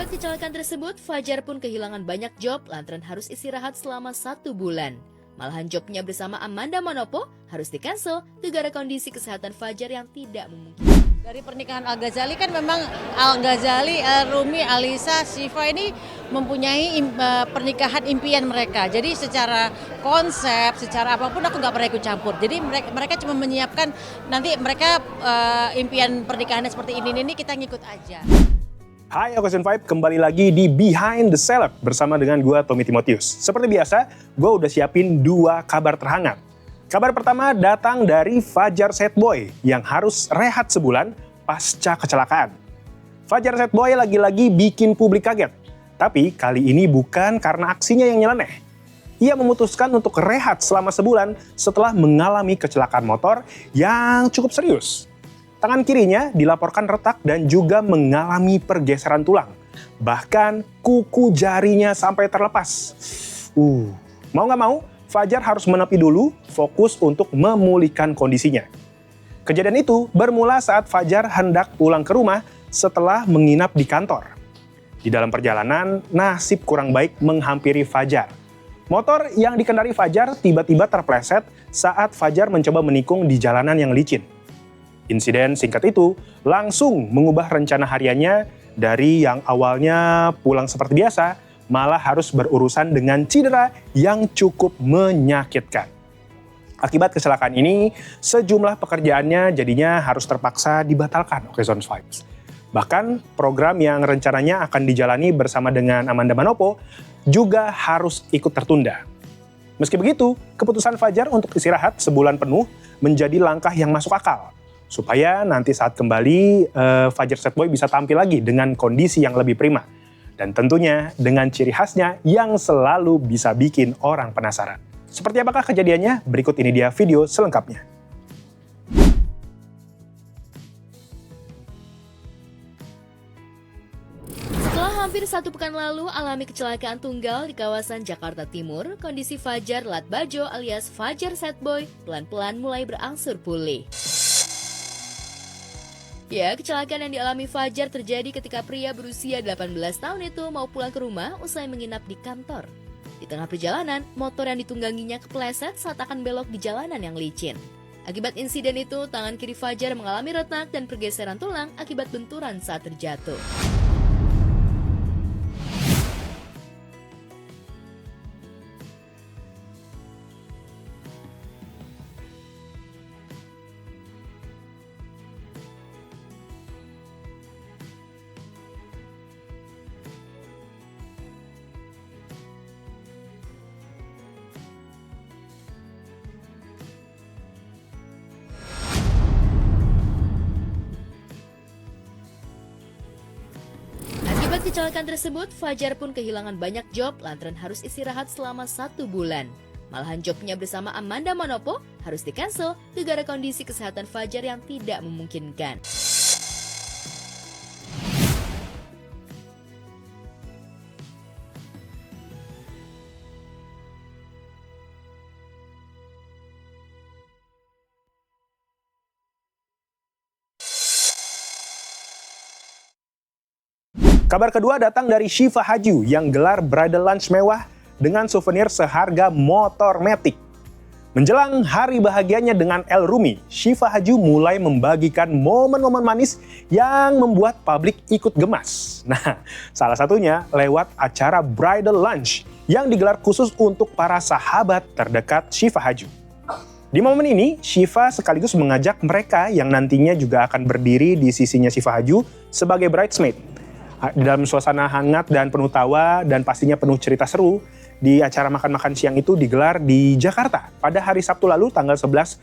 Akibat kecelakaan tersebut, Fajar pun kehilangan banyak job lantaran harus istirahat selama 1 bulan. Malahan jobnya bersama Amanda Manopo harus di-cancel gara kondisi kesehatan Fajar yang tidak memungkinkan. Dari pernikahan Al-Ghazali kan memang Al-Ghazali, Rumi, Alisa, Syifa ini mempunyai pernikahan impian mereka. Jadi secara konsep, secara apapun aku nggak pernah ikut campur. Jadi mereka cuma menyiapkan nanti mereka impian pernikahannya seperti ini kita ngikut aja. Hai, aku Zen Vibe, kembali lagi di Behind the Celeb bersama dengan gue Tommy Timotius. Seperti biasa, gue udah siapin 2 kabar terhangat. Kabar pertama datang dari Fajar Setboy yang harus rehat sebulan pasca kecelakaan. Fajar Setboy lagi-lagi bikin publik kaget. Tapi kali ini bukan karena aksinya yang nyeleneh. Ia memutuskan untuk rehat selama sebulan setelah mengalami kecelakaan motor yang cukup serius. Tangan kirinya dilaporkan retak dan juga mengalami pergeseran tulang. Bahkan kuku jarinya sampai terlepas. Mau nggak mau, Fajar harus menepi dulu, fokus untuk memulihkan kondisinya. Kejadian itu bermula saat Fajar hendak pulang ke rumah setelah menginap di kantor. Di dalam perjalanan, nasib kurang baik menghampiri Fajar. Motor yang dikendari Fajar tiba-tiba terpleset saat Fajar mencoba menikung di jalanan yang licin. Insiden singkat itu langsung mengubah rencana hariannya dari yang awalnya pulang seperti biasa, malah harus berurusan dengan cedera yang cukup menyakitkan. Akibat kecelakaan ini, sejumlah pekerjaannya jadinya harus terpaksa dibatalkan oleh Zone Vibes. Bahkan program yang rencananya akan dijalani bersama dengan Amanda Manopo juga harus ikut tertunda. Meski begitu, keputusan Fajar untuk istirahat sebulan penuh menjadi langkah yang masuk akal, supaya nanti saat kembali Fajar Setboy bisa tampil lagi dengan kondisi yang lebih prima. Dan tentunya dengan ciri khasnya yang selalu bisa bikin orang penasaran. Seperti apakah kejadiannya? Berikut ini dia video selengkapnya. Setelah hampir 1 pekan lalu alami kecelakaan tunggal di kawasan Jakarta Timur, kondisi Fajar Latbajo alias Fajar Setboy pelan-pelan mulai berangsur pulih. Ya, kecelakaan yang dialami Fajar terjadi ketika pria berusia 18 tahun itu mau pulang ke rumah usai menginap di kantor. Di tengah perjalanan, motor yang ditungganginya kepleset saat akan belok di jalanan yang licin. Akibat insiden itu, tangan kiri Fajar mengalami retak dan pergeseran tulang akibat benturan saat terjatuh. Akibat kecelakaan tersebut, Fajar pun kehilangan banyak job lantaran harus istirahat selama 1 bulan. Malahan jobnya bersama Amanda Manopo harus di-cancel gara kondisi kesehatan Fajar yang tidak memungkinkan. Kabar kedua datang dari Syifa Haju yang gelar bridal lunch mewah dengan souvenir seharga motor Matic. Menjelang hari bahagianya dengan El Rumi, Syifa Haju mulai membagikan momen-momen manis yang membuat publik ikut gemas. Nah, salah satunya lewat acara bridal lunch yang digelar khusus untuk para sahabat terdekat Syifa Haju. Di momen ini, Syifa sekaligus mengajak mereka yang nantinya juga akan berdiri di sisinya Syifa Haju sebagai bridesmaid. Di dalam suasana hangat dan penuh tawa dan pastinya penuh cerita seru, di acara makan-makan siang itu digelar di Jakarta pada hari Sabtu lalu tanggal 11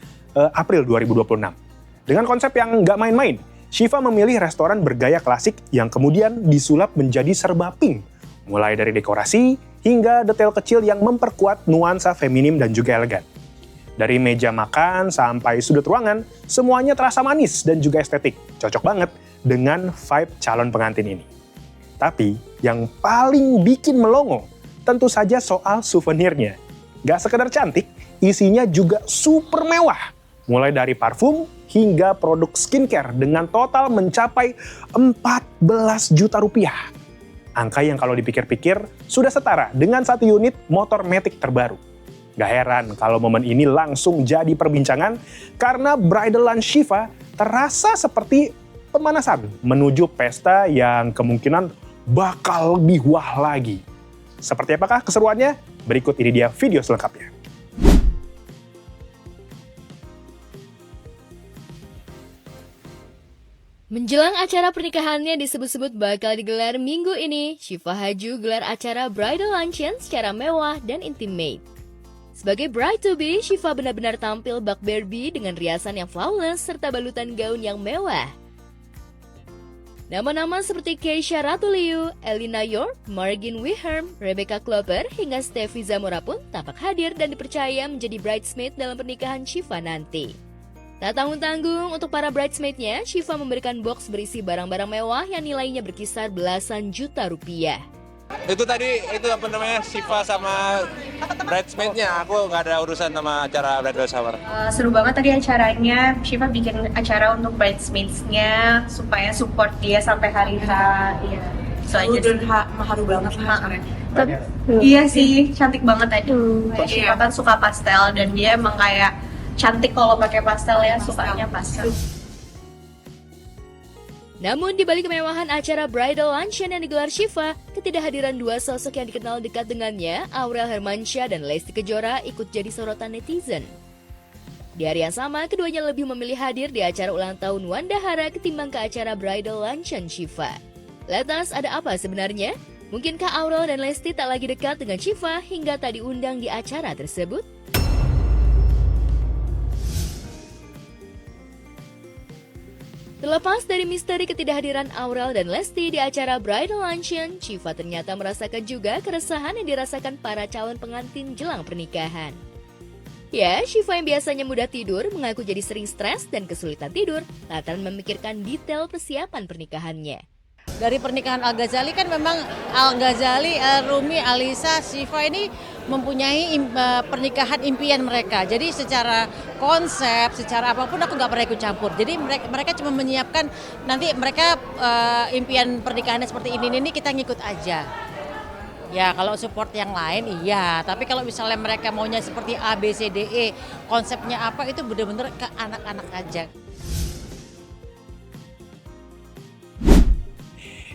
April 2026. Dengan konsep yang nggak main-main, Syifa memilih restoran bergaya klasik yang kemudian disulap menjadi serba pink. Mulai dari dekorasi hingga detail kecil yang memperkuat nuansa feminim dan juga elegan. Dari meja makan sampai sudut ruangan, semuanya terasa manis dan juga estetik. Cocok banget dengan vibe calon pengantin ini. Tapi yang paling bikin melongo tentu saja soal souvenirnya. Gak sekedar cantik, isinya juga super mewah. Mulai dari parfum hingga produk skincare dengan total mencapai 14 juta rupiah. Angka yang kalau dipikir-pikir sudah setara dengan satu unit motor Matic terbaru. Gak heran kalau momen ini langsung jadi perbincangan karena bridal lunch Shiva terasa seperti pemanasan menuju pesta yang kemungkinan bakal lebih wah lagi. Seperti apakah keseruannya? Berikut ini dia video selengkapnya. Menjelang acara pernikahannya disebut-sebut bakal digelar minggu ini, Shiva Haju gelar acara bridal luncheon secara mewah dan intimate. Sebagai bride-to-be, Shiva benar-benar tampil bak Barbie dengan riasan yang flawless serta balutan gaun yang mewah. Nama-nama seperti Keisha Ratuliu, Elina York, Margin Wiherm, Rebecca Klopper, hingga Steffi Zamora pun tampak hadir dan dipercaya menjadi bridesmaid dalam pernikahan Shiva nanti. Tak tanggung-tanggung, untuk para bridesmaid-nya, Shiva memberikan box berisi barang-barang mewah yang nilainya berkisar belasan juta rupiah. Itu tadi, Shiva sama bridesmaid-nya. Aku nggak ada urusan sama acara bridal shower. Seru banget tadi acaranya. Shiva bikin acara untuk bridesmaids-nya supaya support dia sampai hari H. Iya. So Dan haru banget Tapi, iya sih, cantik banget tadi. Shiva kan suka pastel dan dia emang kayak cantik kalau pakai pastel ya, sukanya pastel. Namun di balik kemewahan acara bridal luncheon yang digelar Shiva, ketidakhadiran dua sosok yang dikenal dekat dengannya, Aurel Hermansyah dan Lesti Kejora, ikut jadi sorotan netizen. Di hari yang sama, keduanya lebih memilih hadir di acara ulang tahun Wanda Hara ketimbang ke acara bridal luncheon Shiva. Lantas ada apa sebenarnya? Mungkinkah Aurel dan Lesti tak lagi dekat dengan Shiva hingga tak diundang di acara tersebut? Terlepas dari misteri ketidakhadiran Aurel dan Lesti di acara bridal luncheon, Shiva ternyata merasakan juga keresahan yang dirasakan para calon pengantin jelang pernikahan. Ya, Shiva yang biasanya mudah tidur mengaku jadi sering stres dan kesulitan tidur lantaran memikirkan detail persiapan pernikahannya. Dari pernikahan Al-Ghazali kan memang Al-Ghazali, Rumi, Alisa, Shiva ini mempunyai pernikahan impian mereka. Jadi secara konsep, secara apapun aku nggak pernah ikut campur. Jadi mereka cuma menyiapkan nanti mereka impian pernikahannya seperti ini kita ngikut aja. Ya kalau support yang lain iya, tapi kalau misalnya mereka maunya seperti A, B, C, D, E, konsepnya apa itu benar-benar ke anak-anak aja.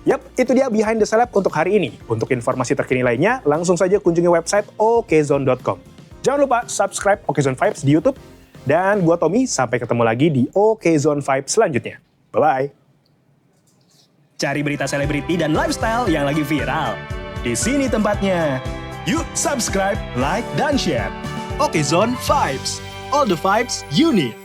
Yap, itu dia Behind the Celeb untuk hari ini. Untuk informasi terkini lainnya, langsung saja kunjungi website okezone.com. Jangan lupa subscribe Okezone Vibes di YouTube. Dan gua Tommy, sampai ketemu lagi di Okezone Vibes selanjutnya. Bye-bye. Cari berita selebriti dan lifestyle yang lagi viral. Di sini tempatnya. Yuk subscribe, like, dan share. Okezone Vibes. All the vibes you need.